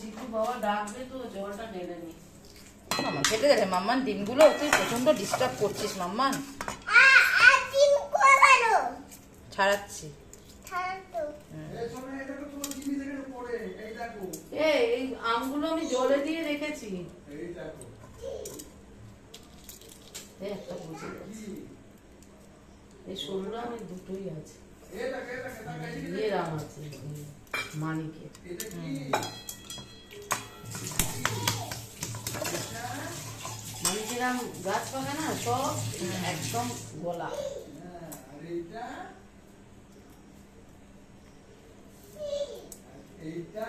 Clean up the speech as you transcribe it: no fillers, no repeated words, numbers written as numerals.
চিকু বাবা ডাকবে তো জলটা ঢেলে নি। মাম্মা কেটে গেছে মাম্মান ডিমগুলো, তুই প্রচন্ড ডিস্টার্ব করছিস মাম্মান। ছাড়াচ্ছি। এই আমগুলো আমি জলে দিয়ে রেখেছি। একটা বুঝে গেছি, এই সরু আম দুটোই আছে, ইয়ের আম আছে মানিকের। মানিকের আম গাছ পাকা না, সব একদম গোলা। এইটা